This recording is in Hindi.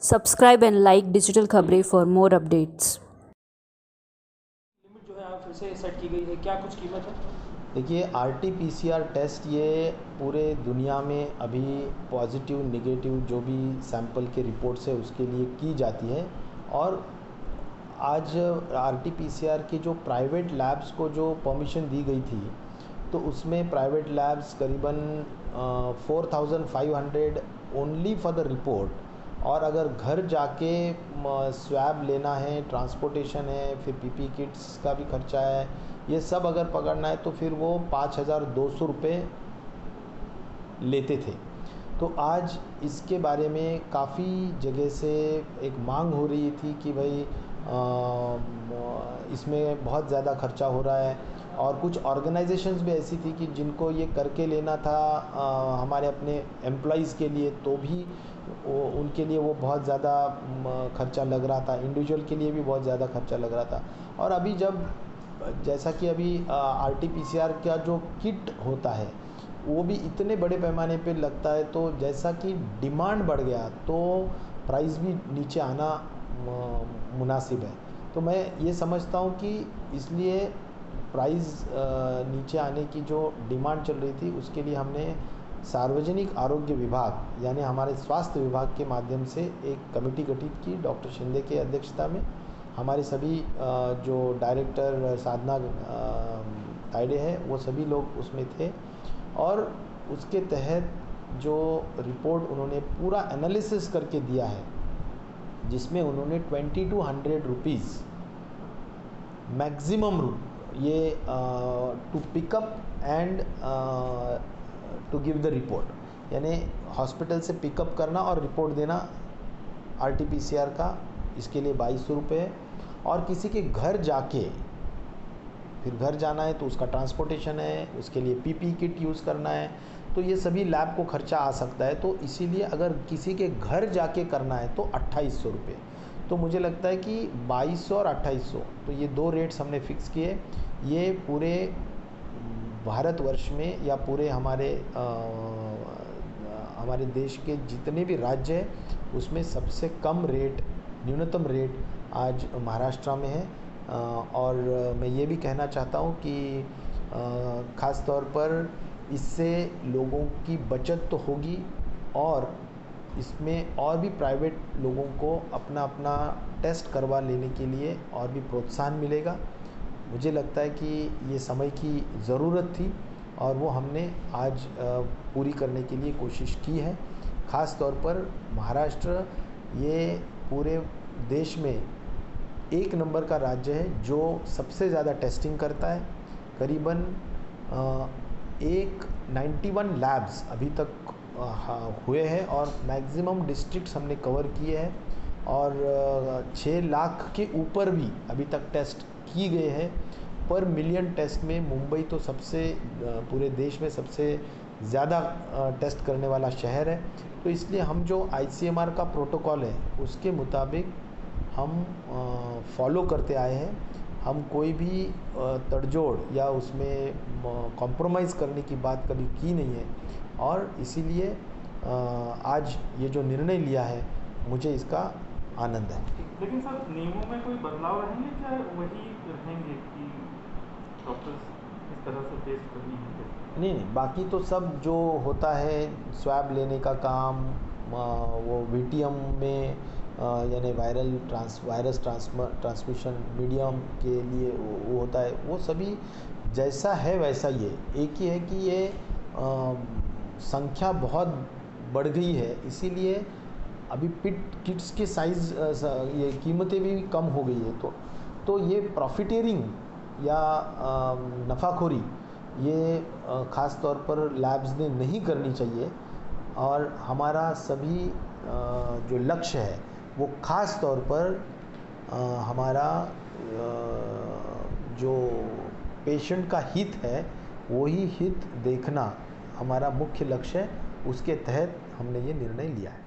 सब्सक्राइब एंड लाइक डिजिटल खबरें फॉर मोर अपडेट्स। लिमिट जो है फिर से सेट की गई है, क्या कुछ कीमत है? देखिए, आरटीपीसीआर टेस्ट ये पूरे दुनिया में अभी पॉजिटिव नेगेटिव जो भी सैंपल के रिपोर्ट्स है उसके लिए की जाती है। और आज आरटीपीसीआर की जो प्राइवेट लैब्स को जो परमिशन दी गई थी, तो उसमें प्राइवेट लैब्स करीबन 4500 ओनली फॉर द रिपोर्ट। और अगर घर जाके स्वैब लेना है, ट्रांसपोर्टेशन है, फिर पीपी किट्स का भी खर्चा है, ये सब अगर पकड़ना है तो फिर वो 5200 रुपये लेते थे। तो आज इसके बारे में काफ़ी जगह से एक मांग हो रही थी कि भाई इसमें बहुत ज़्यादा खर्चा हो रहा है। और कुछ ऑर्गेनाइजेशंस भी ऐसी थी कि जिनको ये करके लेना था हमारे अपने एम्प्लॉइज़ के लिए, तो भी उनके लिए वो बहुत ज़्यादा खर्चा लग रहा था, इंडिविजुअल के लिए भी बहुत ज़्यादा खर्चा लग रहा था। और अभी जब जैसा कि अभी आरटीपीसीआर का जो किट होता है वो भी इतने बड़े पैमाने पे लगता है, तो जैसा कि डिमांड बढ़ गया तो प्राइस भी नीचे आना मुनासिब है। तो मैं ये समझता हूँ कि इसलिए प्राइस नीचे आने की जो डिमांड चल रही थी उसके लिए हमने सार्वजनिक आरोग्य विभाग यानी हमारे स्वास्थ्य विभाग के माध्यम से एक कमेटी गठित की डॉक्टर शिंदे के अध्यक्षता में। हमारे सभी जो डायरेक्टर साधना तायडे है वो सभी लोग उसमें थे। और उसके तहत जो रिपोर्ट उन्होंने पूरा एनालिसिस करके दिया है, जिसमें उन्होंने 2200 रुपीज़ मैक्सिमम ये to pickup and to give the report, यानी हॉस्पिटल से पिकअप करना और रिपोर्ट देना आरटीपीसीआर का, इसके लिए 2200 रुपये है। और किसी के घर जाके फिर घर जाना है तो उसका ट्रांसपोर्टेशन है, उसके लिए पीपी किट यूज़ करना है, तो ये सभी लैब को खर्चा आ सकता है। तो इसीलिए अगर किसी के घर जाके करना है तो 2800 रुपये। तो मुझे लगता है कि 2200 और 2800, तो ये दो रेट्स हमने फिक्स किए। ये पूरे भारतवर्ष में या पूरे हमारे देश के जितने भी राज्य हैं उसमें सबसे कम रेट, न्यूनतम रेट आज महाराष्ट्र में है। और मैं ये भी कहना चाहता हूँ कि ख़ास तौर पर इससे लोगों की बचत तो होगी और इसमें और भी प्राइवेट लोगों को अपना अपना टेस्ट करवा लेने के लिए और भी प्रोत्साहन मिलेगा। मुझे लगता है कि ये समय की ज़रूरत थी और वो हमने आज पूरी करने के लिए कोशिश की है। ख़ास तौर पर महाराष्ट्र ये पूरे देश में एक नंबर का राज्य है जो सबसे ज़्यादा टेस्टिंग करता है। करीबन 91 लैब्स अभी तक हुए हैं और मैक्सिमम डिस्ट्रिक्ट्स हमने कवर किए हैं। और 6 लाख के ऊपर भी अभी तक टेस्ट किए गए हैं। पर मिलियन टेस्ट में मुंबई तो सबसे पूरे देश में सबसे ज़्यादा टेस्ट करने वाला शहर है। तो इसलिए हम जो आईसीएमआर का प्रोटोकॉल है उसके मुताबिक हम फॉलो करते आए हैं। हम कोई भी तड़जोड़ या उसमें कॉम्प्रोमाइज़ करने की बात कभी की नहीं है। और इसीलिए आज ये जो निर्णय लिया है मुझे इसका आनंद है। लेकिन सर, नियमों में कोई बदलाव रहेंगे क्या, वही रहेंगे कि डॉक्टर्स इस तरह से टेस्ट करनी है? नहीं, बाकी तो सब जो होता है स्वैब लेने का काम, वो वीटीएम में यानी वायरस ट्रांसमिशन मीडियम के लिए वो होता है, वो सभी जैसा है वैसा ये एक ही है कि ये संख्या बहुत बढ़ गई है, इसीलिए अभी किट्स के साइज़ ये कीमतें भी कम हो गई है। तो ये प्रॉफिटेरिंग या नफ़ाखोरी ये ख़ास तौर पर लैब्स ने नहीं करनी चाहिए। और हमारा सभी जो लक्ष्य है वो ख़ास तौर पर हमारा जो पेशेंट का हित है वही हित देखना हमारा मुख्य लक्ष्य है। उसके तहत हमने ये निर्णय लिया है।